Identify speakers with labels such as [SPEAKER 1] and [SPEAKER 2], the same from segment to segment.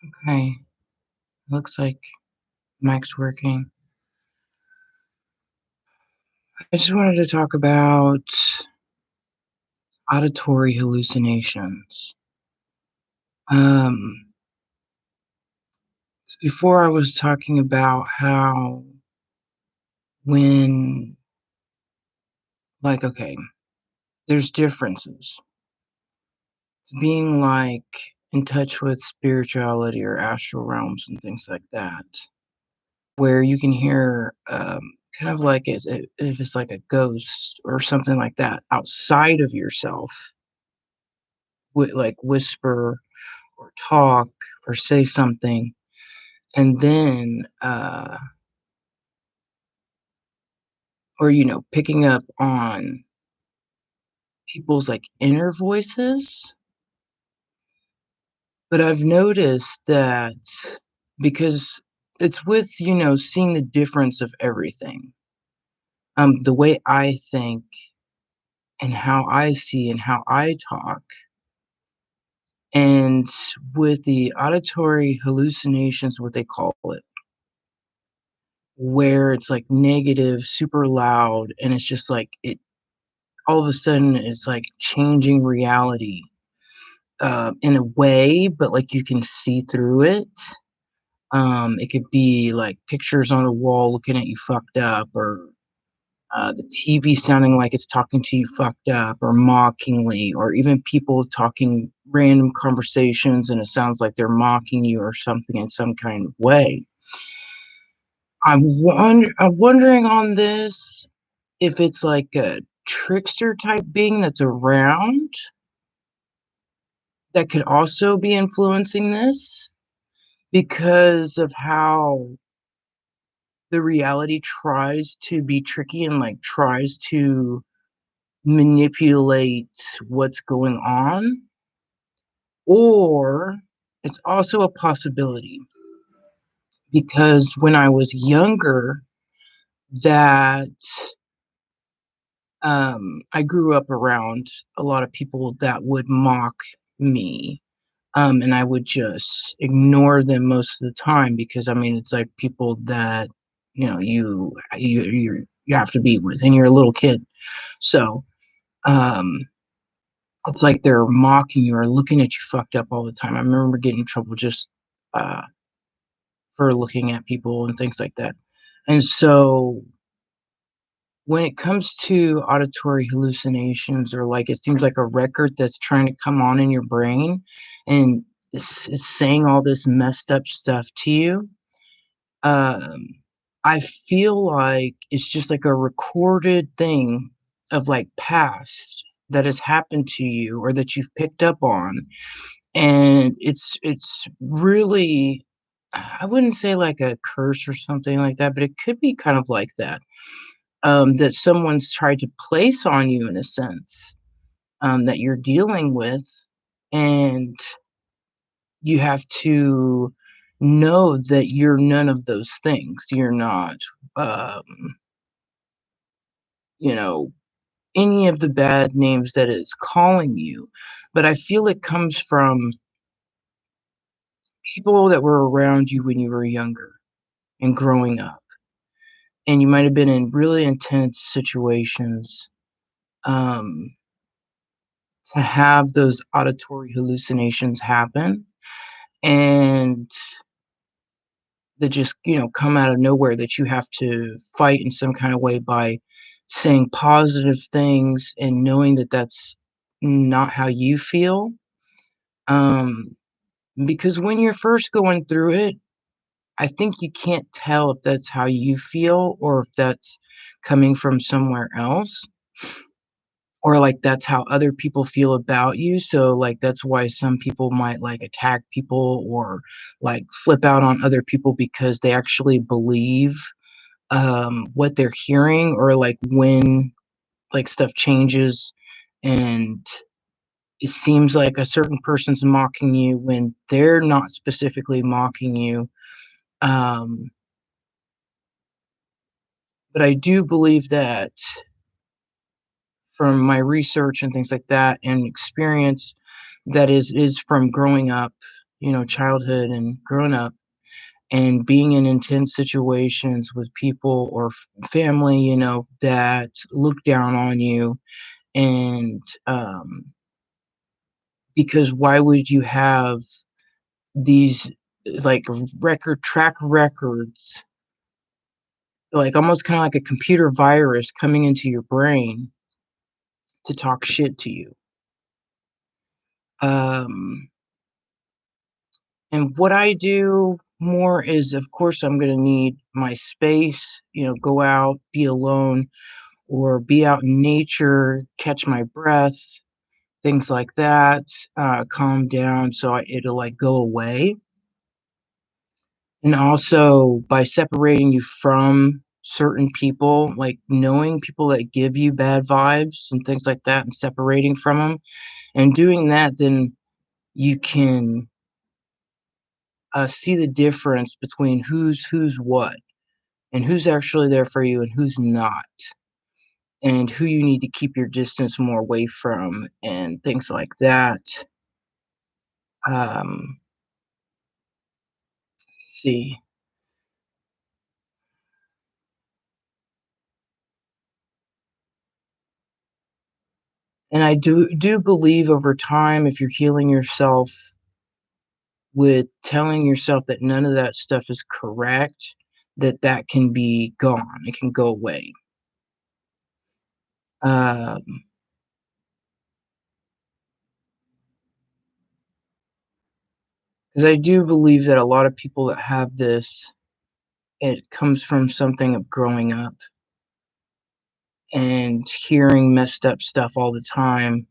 [SPEAKER 1] Okay, looks like mic's working. I just wanted to talk about auditory hallucinations. Um, Before I was talking about how when, okay, there's differences. Being in touch with spirituality or astral realms and things like that, where you can hear kind of like if it's like a ghost or something like that outside of yourself, like whisper or talk or say something, and then or picking up on people's like inner voices. But I've noticed that because it's with seeing the difference of everything, the way I think and how I see and how I talk, and with the auditory hallucinations, what they call it, where it's like negative, super loud, and it's just like it all of a sudden it's like changing reality in a way, but like you can see through it. It could be like pictures on a wall looking at you fucked up, or the TV sounding like it's talking to you fucked up or mockingly, or even people talking random conversations and it sounds like they're mocking you or something in some kind of way. I'm wondering on this if it's like a trickster type being that's around that could also be influencing this because of how the reality tries to be tricky and like tries to manipulate what's going on, or it's also a possibility because when I was younger, that I grew up around a lot of people that would mock me. And I would just ignore them most of the time because I mean it's like people that you have to be with, and you're a little kid, so um, it's like they're mocking you or looking at you fucked up all the time. I remember getting in trouble just uh, for looking at people and things like that. And so when it comes to auditory hallucinations, or like it seems like a record that's trying to come on in your brain and it's saying all this messed up stuff to you, um, I feel like it's just like a recorded thing of like past that has happened to you or that you've picked up on, and it's really, I wouldn't say like a curse or something like that, but it could be kind of like that, that someone's tried to place on you in a sense, that you're dealing with, and you have to know that you're none of those things. You're not, um, you know, any of the bad names that it's calling you. But I feel it comes from people that were around you when you were younger and growing up. And you might have been in really intense situations, um, to have those auditory hallucinations happen, and that just come out of nowhere, that you have to fight in some kind of way by saying positive things and knowing that that's not how you feel, um, because when you're first going through it, I think you can't tell if that's how you feel or if that's coming from somewhere else, or like that's how other people feel about you. So like that's why some people might like attack people or like flip out on other people because they actually believe what they're hearing, or like when like stuff changes and it seems like a certain person's mocking you when they're not specifically mocking you. um but I do believe that from my research and things like that and experience, that is from growing up childhood and growing up and being in intense situations with people or family, that look down on you. And because why would you have these like track records, like almost kind of like a computer virus coming into your brain to talk shit to you? Um, and what I do more is, of course, I'm going to need my space, go out, be alone, or be out in nature, catch my breath, things like that, calm down so it'll like go away. And also by separating you from certain people, like knowing people that give you bad vibes and things like that, and separating from them and doing that, then you can see the difference between who's what and who's actually there for you and who's not, and who you need to keep your distance more away from and things like that. Um, see, and I do believe over time, if you're healing yourself with telling yourself that none of that stuff is correct, that can be gone. It can go away. Um, 'Cause I do believe that a lot of people that have this, it comes from something of growing up and hearing messed up stuff all the time.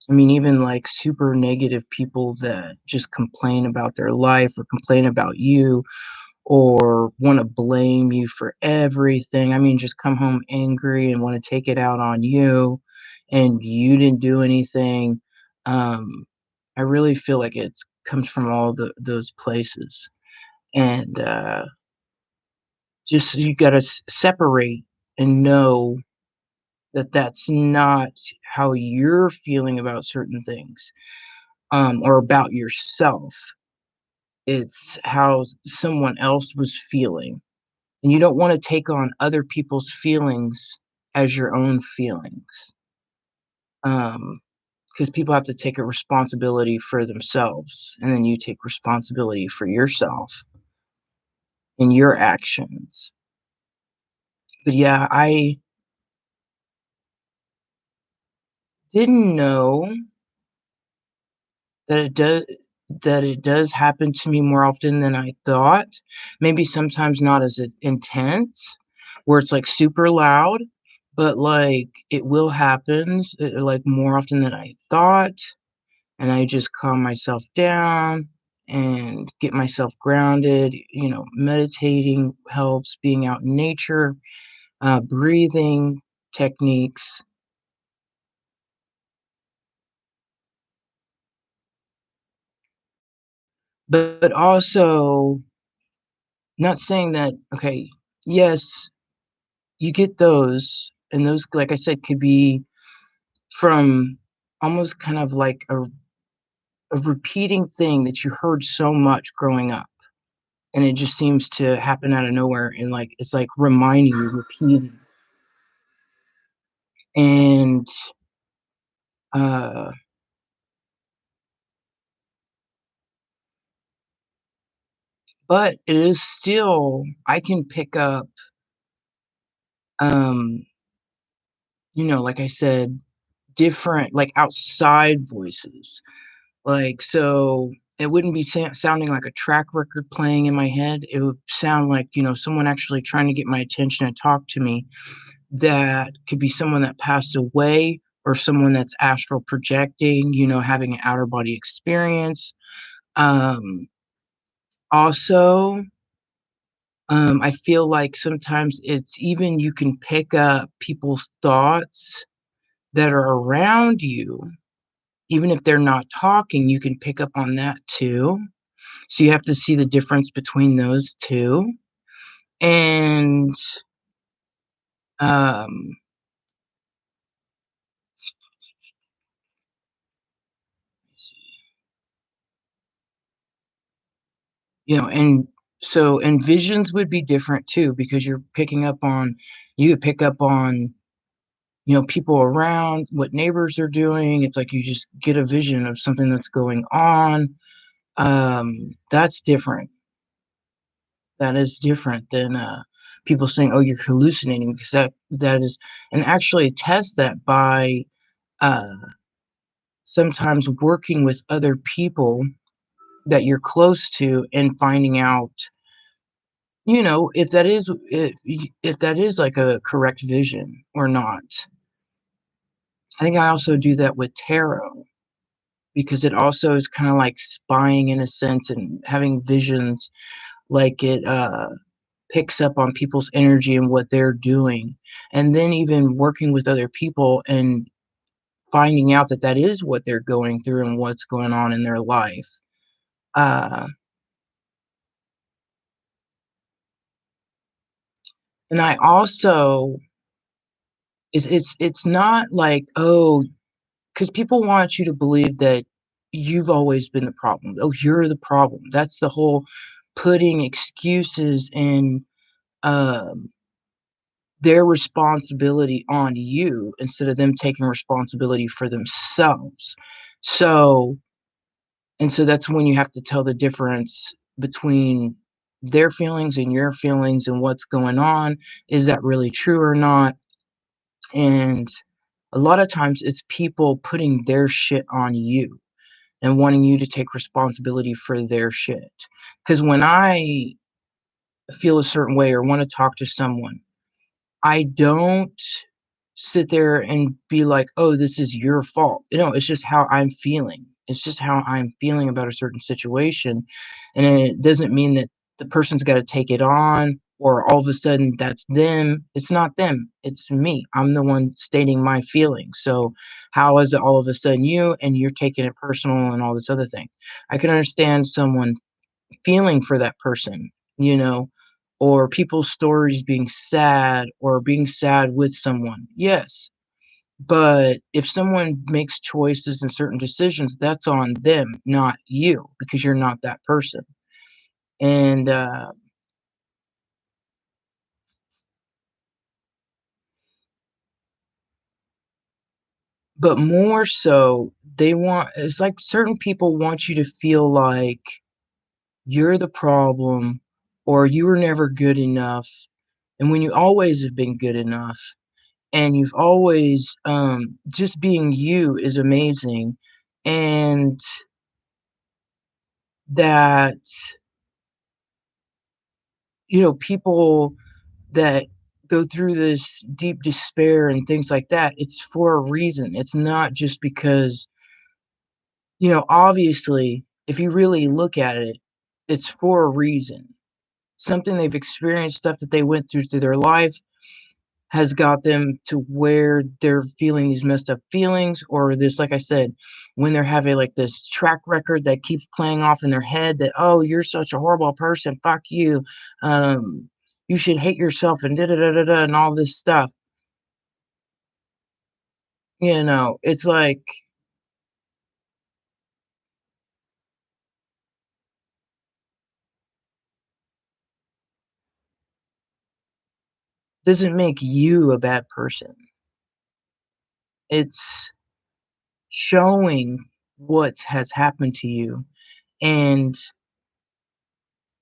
[SPEAKER 1] I mean, even like super negative people that just complain about their life or complain about you or want to blame you for everything. I mean, just come home angry and want to take it out on you, and you didn't do anything. Um, I really feel like it's comes from all those places, and just you got to separate and know that that's not how you're feeling about certain things, or about yourself. It's how someone else was feeling. And you don't wanna take on other people's feelings as your own feelings, because people have to take a responsibility for themselves, and then you take responsibility for yourself and your actions. But, yeah, I didn't know that it does happen to me more often than I thought. Maybe sometimes not as intense, where it's, like, super loud, but, like, it will happen, like, more often than I thought, and I just calm myself down and get myself grounded. Meditating helps, being out in nature, breathing techniques, but also not saying that, okay, yes, you get those, and those, like I said, could be from almost kind of like a repeating thing that you heard so much growing up, and it just seems to happen out of nowhere, and, like, it's, like, reminding you, repeating, and, uh, but it is still I can pick up, um, like I said, different, like, outside voices. Like, so it wouldn't be sounding like a track record playing in my head. It would sound like, someone actually trying to get my attention and talk to me. That could be someone that passed away or someone that's astral projecting, having an outer body experience. Um, Also, I feel like sometimes it's even you can pick up people's thoughts that are around you. Even if they're not talking, you can pick up on that too. So you have to see the difference between those 2, and, um, let's see. And so and visions would be different too because you're picking up on you could pick up on, people around, what neighbors are doing. It's like you just get a vision of something that's going on. That's different. That is different than, people saying, "Oh, you're hallucinating," because that is and actually test that by, uh, sometimes working with other people that you're close to and finding out, if that is, like, a correct vision or not. I think I also do that with tarot because it also is kinda like spying in a sense and having visions, like it, picks up on people's energy and what they're doing, and then even working with other people and finding out that that is what they're going through and what's going on in their life. Uh, and I also it's not like, oh, because people want you to believe that you've always been the problem. Oh, you're the problem. That's the whole putting excuses and, um, their responsibility on you instead of them taking responsibility for themselves. So so that's when you have to tell the difference between their feelings and your feelings and what's going on. Is that really true or not? And a lot of times it's people putting their shit on you and wanting you to take responsibility for their shit. Because when I feel a certain way or want to talk to someone, I don't sit there and be like, "Oh, this is your fault." It's just how I'm feeling. It's just how I'm feeling about a certain situation, and it doesn't mean that the person's gotta take it on or all of a sudden that's them. It's not them, it's me. I'm the one stating my feelings. So, how is it all of a sudden you and you're taking it personal and all this other thing? I can understand someone feeling for that person, you know, or people's stories being sad or being sad with someone. Yes. But if someone makes choices and certain decisions, that's on them, not you, because you're not that person. And but more so, it's like certain people want you to feel like you're the problem or you were never good enough. And when you always have been good enough, and you've always just being you is amazing, and that people that go through this deep despair and things like that, it's for a reason. It's not just because, obviously, if you really look at it, it's for a reason. Something they've experienced, stuff that they went through their life has got them to where they're feeling these messed up feelings or this, like I said, when they're having like this track record that keeps playing off in their head that, oh, you're such a horrible person, fuck you, you should hate yourself and da da da da da and all this stuff. It's like doesn't make you a bad person. It's showing what has happened to you. And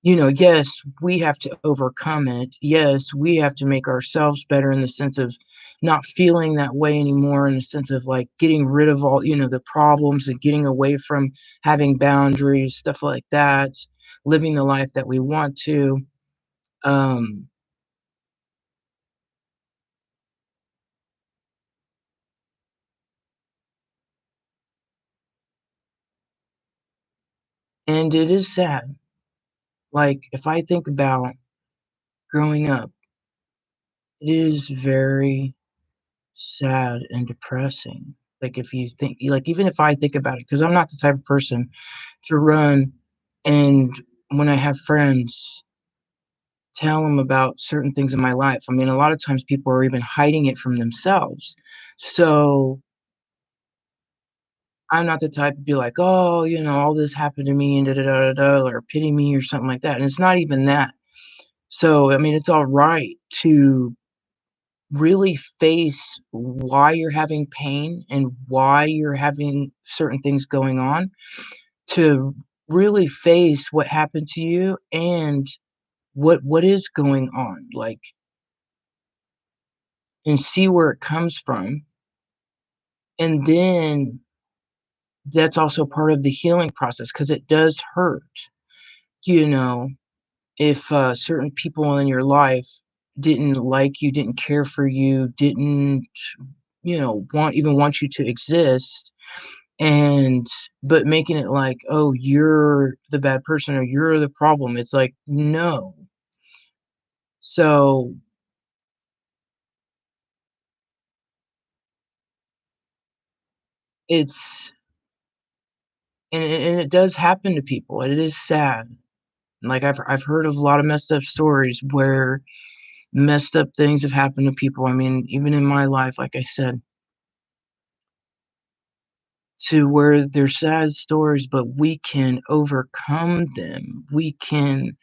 [SPEAKER 1] yes, we have to overcome it. Yes, we have to make ourselves better in the sense of not feeling that way anymore, in the sense of like getting rid of all, the problems and getting away from having boundaries, stuff like that, living the life that we want to. Um, and it is sad. Like, if I think about growing up, it is very sad and depressing. Like, if you think, like, even if I think about it, because I'm not the type of person to run and when I have friends, tell them about certain things in my life. I mean, a lot of times people are even hiding it from themselves. So I'm not the type to be like, "Oh, all this happened to me and da da da da da," or pity me or something like that, and it's not even that. So, I mean, it's alright to really face why you're having pain and why you're having certain things going on, to really face what happened to you and what is going on, like, and see where it comes from, and then that's also part of the healing process because it does hurt, you know, if, certain people in your life didn't like you, didn't care for you, didn't, want you to exist, and but making it like, "Oh, you're the bad person," or "You're the problem." It's like, no. So, it's and it does happen to people, and it is sad. Like, I've heard of a lot of messed up stories where messed up things have happened to people. I mean, even in my life, like I said, to where they're sad stories, but we can overcome them. We can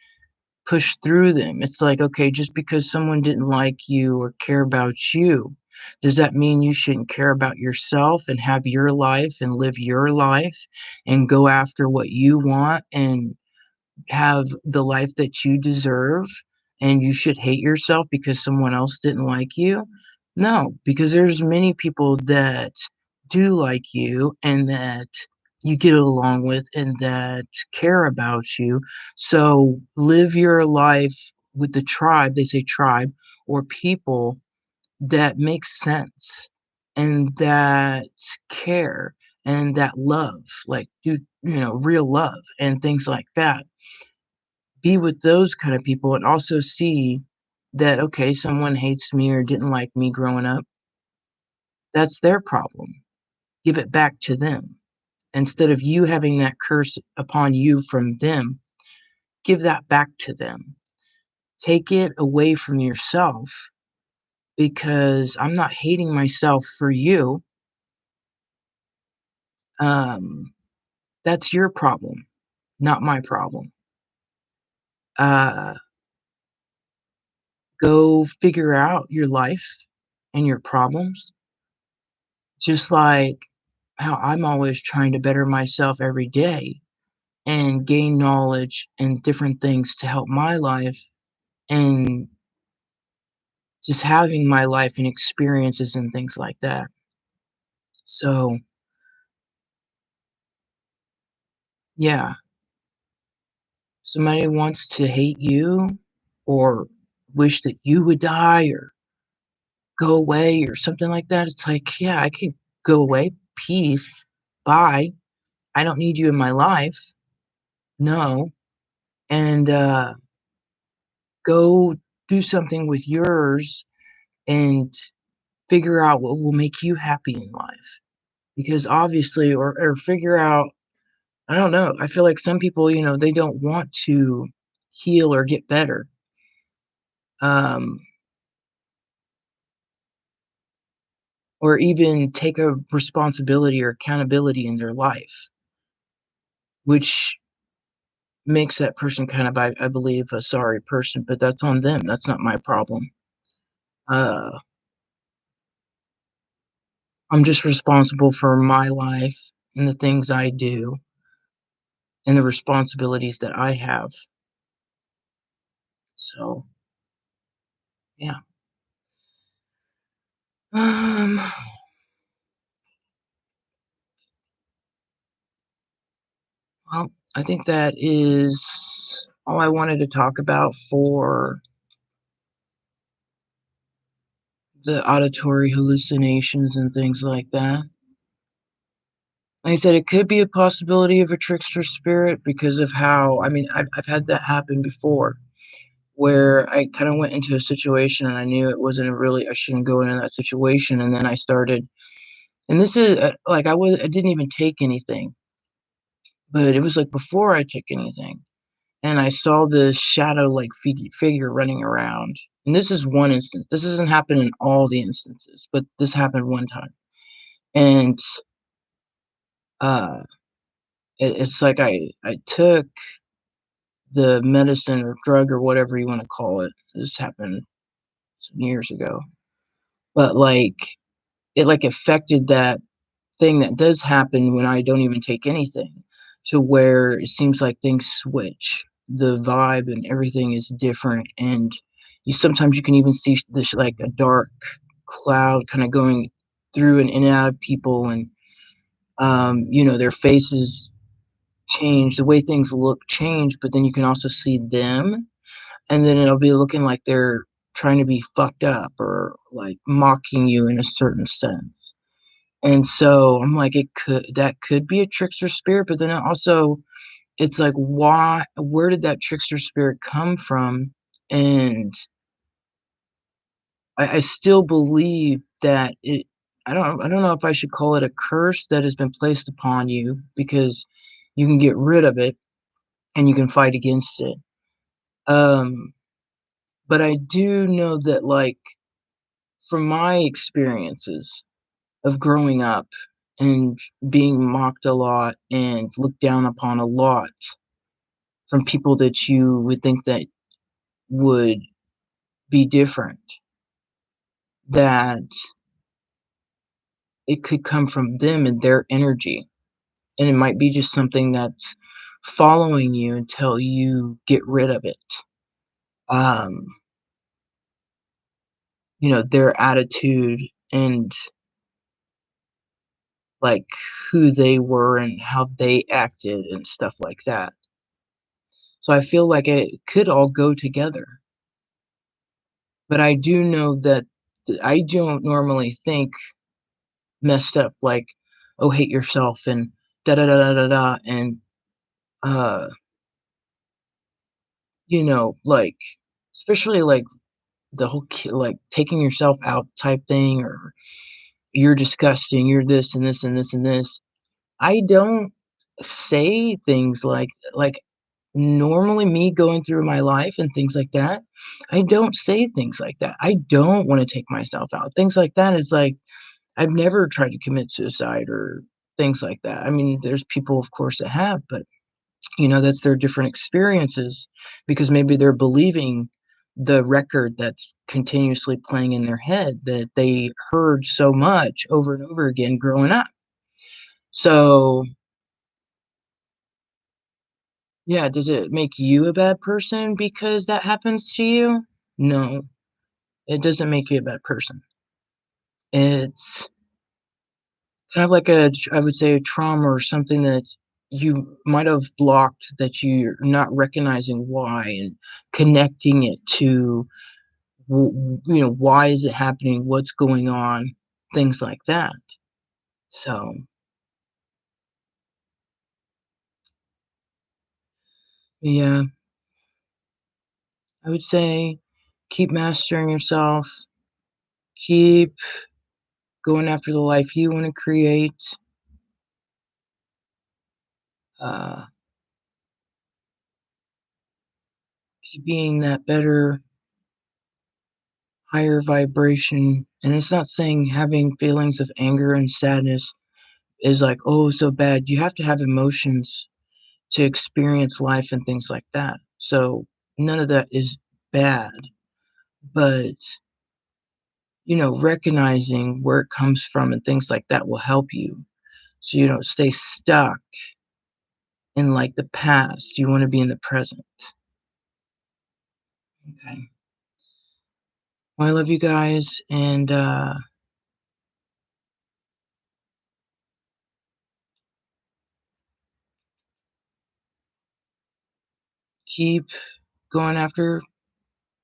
[SPEAKER 1] push through them. It's like, okay, just because someone didn't like you or care about you, does that mean you shouldn't care about yourself and have your life and live your life and go after what you want and have the life that you deserve, and you should hate yourself because someone else didn't like you? No, because there's many people that do like you and that you get along with and that care about you. So live your life with the tribe, they say tribe, or people that make sense and that care and that love, like real love and things like that. Be with those kind of people and also see that, okay, someone hates me or didn't like me growing up. That's their problem. Give it back to them. Instead of you having that curse upon you from them, give that back to them. Take it away from yourself because I'm not hating myself for you. Um, that's your problem, not my problem. Uh, go figure out your life and your problems, just like how I'm always trying to better myself every day and gain knowledge and different things to help my life and just having my life and experiences and things like that. So, yeah, somebody wants to hate you or wish that you would die or go away or something like that. It's like, yeah, I can go away. Peace. Bye. I don't need you in my life. No. And go do something with yours and figure out what will make you happy in life. Because obviously, or figure out, I don't know. I feel like some people, they don't want to heal or get better. Um, or even take a responsibility or accountability in their life, which makes that person kind of, I believe, a sorry person, but that's on them. That's not my problem. Uh, I'm just responsible for my life and the things I do and the responsibilities that I have. So, yeah. Um, well, I think that is all I wanted to talk about for the auditory hallucinations and things like that. Like I said, it could be a possibility of a trickster spirit because of how, I mean, I've had that happen before where I kind of went into a situation and I knew it wasn't really, I shouldn't go into that situation. And then I started, and this is like, I didn't even take anything, but it was like before I took anything. And I saw this shadow like figure running around. And this is one instance. This doesn't happen in all the instances, but this happened one time. And Uh, it's like I took the medicine or drug or whatever you wanna call it. This happened some years ago, but, like, it, like, affected that thing that does happen when I don't even take anything, to where it seems like things switch. The vibe and everything is different, and you can even see this, like, a dark cloud kinda going through and in and out of people, and, their faces change, the way things look change, but then you can also see them, and then it'll be looking like they're trying to be fucked up or, like, mocking you in a certain sense. And so I'm like, that could be a trickster spirit, but then it also it's like, where did that trickster spirit come from? And I still believe that I don't know if I should call it a curse that has been placed upon you, because you can get rid of it and you can fight against it. Um, but I do know that, like, from my experiences of growing up and being mocked a lot and looked down upon a lot from people that you would think that would be different, that it could come from them and their energy. And it might be just something that's following you until you get rid of it. Um, their attitude and, like, who they were and how they acted and stuff like that. So I feel like it could all go together. But I do know that I don't normally think messed up, like, "Oh, hate yourself," and da da da da da da, and, uh, like, especially, like, the whole like, taking yourself out type thing, or "You're disgusting, you're this and this and this and this." I don't say things like, normally me going through my life and things like that, I don't say things like that. I don't wanna take myself out. Things like that is like, I've never tried to commit suicide or things like that. I mean, there's people, of course, that have, but, that's their different experiences, because maybe they're believing the record that's continuously playing in their head that they heard so much over and over again growing up. So, yeah, does it make you a bad person because that happens to you? No, it doesn't make you a bad person. It's kind of like I would say a trauma or something that you might have blocked, that you're not recognizing why and connecting it to, why is it happening? What's going on? Things like that. So, yeah, I would say keep mastering yourself, keep going after the life you want to create, uh, keep being that better, higher vibration. And it's not saying having feelings of anger and sadness is like, "Oh, so bad." You have to have emotions to experience life and things like that. So, none of that is bad, but, recognizing where it comes from and things like that will help you, so you don't stay stuck in, like, the past. You wanna be in the present. Okay. Well, I love you guys, and, keep going after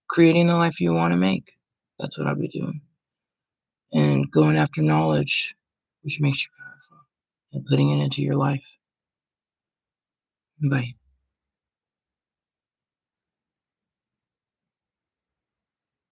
[SPEAKER 1] creating the life you wanna make. That's what I'll be doing, and going after knowledge, which makes you powerful, and putting it into your life. Bye.